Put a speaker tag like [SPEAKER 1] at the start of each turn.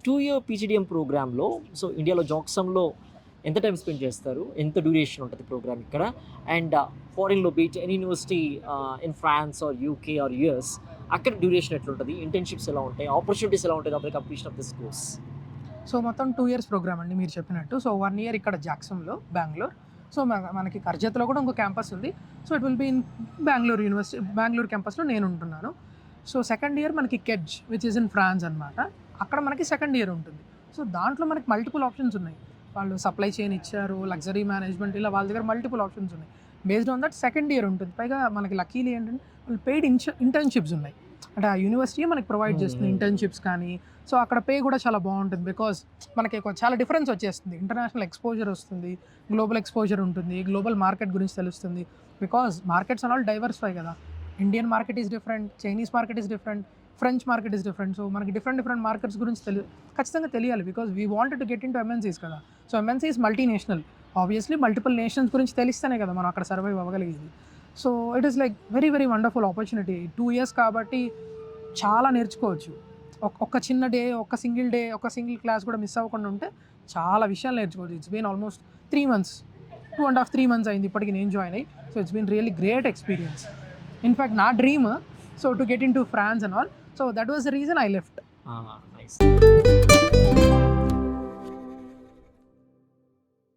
[SPEAKER 1] 2 year PGDM ప్రోగ్రామ్‌లో so, ఇండియాలో జాక్సమ్‌లో ఎంత టైమ్ స్పెండ్ చేస్తారు? ఎంత డ్యూరేషన్ ఉంటది ప్రోగ్రామ్ ఇక్కడ? అండ్ ఫారిన్‌లో beat any university in France or UK or US అక్కడ డ్యూరేషన్ ఎట్లుంటది? ఇంటర్న్‌షిప్స్ ఎలా ఉంటాయి? ఆపర్చునిటీస్ ఎలా ఉంటాయి after completion of this course?
[SPEAKER 2] So మొత్తం 2 ఇయర్స్ ప్రోగ్రామ్ అండి మీరు చెప్పినట్టు. సో 1 ఇయర్ ఇక్కడ జాక్సన్‌లో బెంగుళూరు. సో మనకి కర్జత్‌లో కూడా ఇంకో క్యాంపస్ ఉంది. So it will be in Bengaluru university Bengaluru క్యాంపస్‌లో నేను ఉంటున్నాను. సో సెకండ్ ఇయర్ మనకి కెడ్జ్ విచ్ ఈస్ ఇన్ ఫ్రాన్స్ అనమాట. అక్కడ మనకి సెకండ్ ఇయర్ ఉంటుంది. సో దాంట్లో మనకి మల్టిపుల్ ఆప్షన్స్ ఉన్నాయి. వాళ్ళు సప్లై చైన్ ఇచ్చారు, లగ్జరీ మేనేజ్మెంట్ ఇలా వాళ్ళ దగ్గర మల్టిపుల్ ఆప్షన్స్ ఉన్నాయి. Based on that second year ఉంటుంది. పైగా మనకి లక్కీలీ ఏంటంటే వాళ్ళు పెయిడ్ ఇంటర్న్‌షిప్స్ ఉన్నాయి. అంటే ఆ యూనివర్సిటీ మనకి ప్రొవైడ్ చేస్తుంది ఇంటర్న్‌షిప్స్ కానీ. సో అక్కడ పే కూడా చాలా బాగుంటుంది. బికాజ్ మనకి చాలా డిఫరెన్స్ వచ్చేస్తుంది. ఇంటర్నేషనల్ ఎక్స్‌పోజర్ వస్తుంది, గ్లోబల్ ఎక్స్‌పోజర్ ఉంటుంది, గ్లోబల్ మార్కెట్ గురించి తెలుస్తుంది. Because markets are all diversify కదా. Indian market is different, Chinese market is different, French market is different. So మనకి డిఫరెంట్ మార్కెట్స్ గురించి ఖచ్చితంగా తెలియాలి. Because we wanted to get into MNCs కదా. So MNCs multinational. Obviously multiple nations గురించి తెలిస్తేనే కదా మనం అక్కడ సర్వైవ్ అవ్వగలిగేది. So it is like very wonderful opportunity. 2 years కాబట్టి చాలా నేర్చుకోవచ్చు. ఒక చిన్న డే, ఒక సింగిల్ క్లాస్ కూడా మిస్ అవ్వకుండా ఉంటే చాలా విషయాలు నేర్చుకోవచ్చు. It's been almost 3 months, 2.5 3 months అయింది ఇప్పటికి నేను జాయిన్ అయ్యి. So it's been really great experience. In fact నా dream so to get into France and all. So that was the reason I left.
[SPEAKER 1] Nice.